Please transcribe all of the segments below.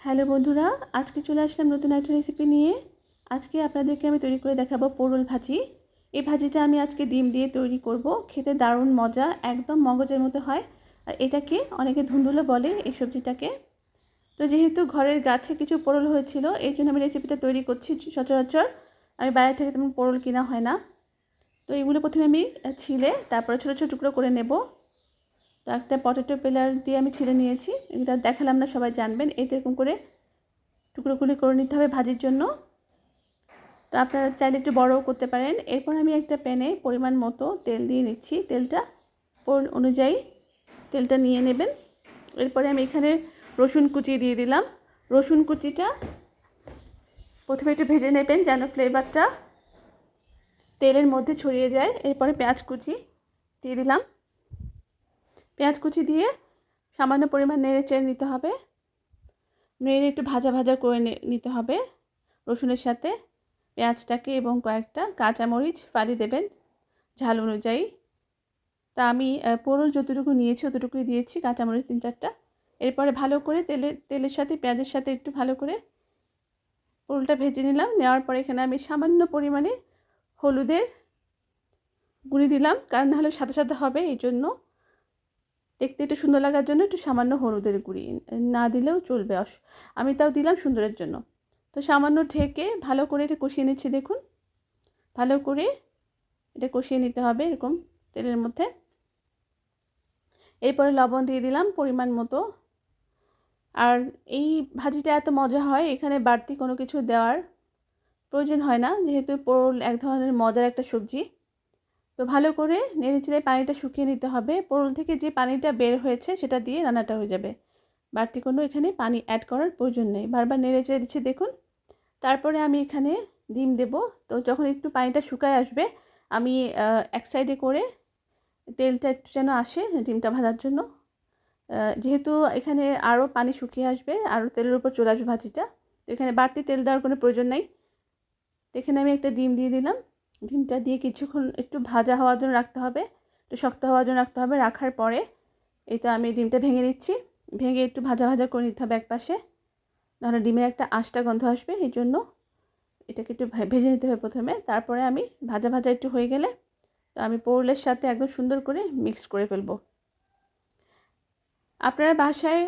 Hello বন্ধুরা, আজকে চলে আসলাম নতুন একটা রেসিপি নিয়ে। আজকে আপনাদেরকে আমি তৈরি করে দেখাবো পটল ভাজি। এই ভাজিটা আমি আজকে ডিম দিয়ে তৈরি করব। খেতে দারুণ মজা, একদম মগজের মতো হয়। আর এটাকে অনেকে ধুন্দুলো বলে এই সবজিটাকে। তো যেহেতু ঘরের গাছে কিছু পটল হয়েছিল, এই জন্য আমি রেসিপিটা তৈরি করছি। সচরাচর আমি বাইরে থেকে তেমন পটল কিনা হয় না। তো এগুলো প্রথমে আমি ছিলে তারপরে ছোটো ছোটো টুকরো করে নেব। তো একটা পটেটো পেলার দিয়ে আমি ছিলে নিয়েছি। এটা দেখালাম না, সবাই জানবেন। এরকম করে টুকরোগুলি করে নিতে হবে ভাজির জন্য। তো আপনারা চাইলে একটু বড়ও করতে পারেন। এরপর আমি একটা প্যানে পরিমাণ মতো তেল দিয়ে নিচ্ছি। তেলটা অনুযায়ী তেলটা নিয়ে নেবেন। এরপরে আমি এখানে রসুন কুচি দিয়ে দিলাম। রসুন কুচিটা প্রথমে একটু ভেজে নেবেন যেন ফ্লেভারটা তেলের মধ্যে ছড়িয়ে যায়। এরপরে পেঁয়াজ কুচি দিয়ে দিলাম। পেঁয়াজ কুচি দিয়ে সামান্য পরিমাণ নেড়ে চেড়ে নিতে হবে। নেড়ে একটু ভাজা ভাজা করে নিতে হবে রসুনের সাথে পেঁয়াজটাকে, এবং কয়েকটা কাঁচামরিচ ফালি দেবেন ঝাল অনুযায়ী। তা আমি পটল যতটুকু নিয়েছি অতটুকুই দিয়েছি, কাঁচামরিচ 3-4টা। এরপরে ভালো করে তেলের সাথে পেঁয়াজের সাথে একটু ভালো করে পটলটা ভেজে নিলাম। নেওয়ার পরে এখানে আমি সামান্য পরিমাণে হলুদের গুঁড়ি দিলাম, কারণ নাহলে সাদা সাদা হবে, এই জন্য দেখতে একটু সুন্দর লাগার জন্য একটু সামান্য হলুদের গুঁড়ি না দিলেও চলবে, আমি তাও দিলাম সুন্দরের জন্য। তো সামান্য ঢেকে ভালো করে এটা কষিয়ে নিচ্ছি। দেখুন, ভালো করে এটা কষিয়ে নিতে হবে এরকম তেলের মধ্যে। এরপরে লবণ দিয়ে দিলাম পরিমাণ মতো। আর এই ভাজিটা এত মজা হয়, এখানে বাড়তি কোনো কিছু দেওয়ার প্রয়োজন হয় না, যেহেতু পটল এক ধরনের মজার একটা সবজি। তো ভালো করে নেড়েচেড়ে পানিটা শুকিয়ে নিতে হবে। পটল থেকে যে পানিটা বের হয়েছে সেটা দিয়ে রান্নাটা হয়ে যাবে। বাড়তি কোনো এখানে পানি অ্যাড করার প্রয়োজন নেই। বারবার নেড়েচেড়ে দিচ্ছি দেখুন। তারপরে আমি এখানে ডিম দেব। তো যখন একটু পানিটা শুকায় আসবে, আমি এক সাইডে করে তেলটা একটু যেন আসে ডিমটা ভাজার জন্য, যেহেতু এখানে আরও পানি শুকিয়ে আসবে, আরও তেলের উপর চলে আসবে ভাজিটা। তো এখানে বাড়তি তেল দেওয়ার কোনো প্রয়োজন নেই। তো এখানে আমি একটা ডিম দিয়ে দিলাম। ডিমটা দিয়ে কিছুক্ষণ একটু ভাজা হওয়ার জন্য রাখতে হবে, একটু শক্ত হওয়ার জন্য রাখতে হবে। রাখার পরে এই তো আমি ডিমটা ভেঙে নিচ্ছি। ভেঙে একটু ভাজা ভাজা করে নিতে হবে এক পাশে, নাহলে ডিমের একটা আঁশটা গন্ধ আসবে। এই জন্য এটাকে একটু ভেজে নিতে হবে প্রথমে। তারপরে আমি ভাজা ভাজা একটু হয়ে গেলে তো আমি পটলের সাথে একদম সুন্দর করে মিক্স করে ফেলবো। আপনারা বাসায়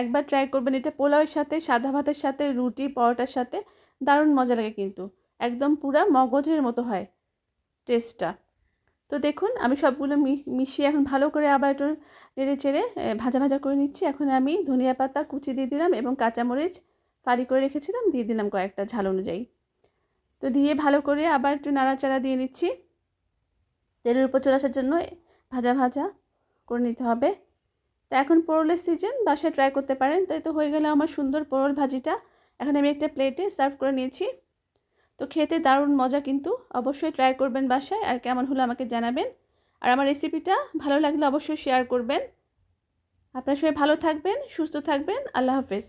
একবার ট্রাই করবেন। এটা পোলাওয়ের সাথে, সাদা ভাতের সাথে, রুটি পরোটার সাথে দারুণ মজা লাগে, কিন্তু একদম পুরা মগজের মতো হয় টেস্টটা। তো দেখুন, আমি সবগুলো মিশিয়ে এখন ভালো করে আবার একটু নেড়ে চেড়ে ভাজা ভাজা করে নিচ্ছি। এখন আমি ধনিয়া পাতা কুচি দিয়ে দিলাম এবং কাঁচামরিচ ফালি করে রেখেছিলাম দিয়ে দিলাম কয়েকটা ঝাল অনুযায়ী। তো দিয়ে ভালো করে আবার একটু নাড়াচাড়া দিয়ে নিচ্ছি। তেলের উপর চলে আসার জন্য ভাজা ভাজা করে নিতে হবে। তো এখন পটলের সিজন, বাসায় ট্রাই করতে পারেন। তো এই তো হয়ে গেল আমার সুন্দর পটল ভাজিটা। এখন আমি একটা প্লেটে সার্ভ করে নিয়েছি। তো খেতে দারুণ মজা, কিন্তু অবশ্যই ট্রাই করবেন বাসায়। আর কেমন হলো আমাকে জানাবেন। আর আমার রেসিপিটা ভালো লাগলে অবশ্যই শেয়ার করবেন। আপনারা সবাই ভালো থাকবেন, সুস্থ থাকবেন। আল্লাহ হাফেজ।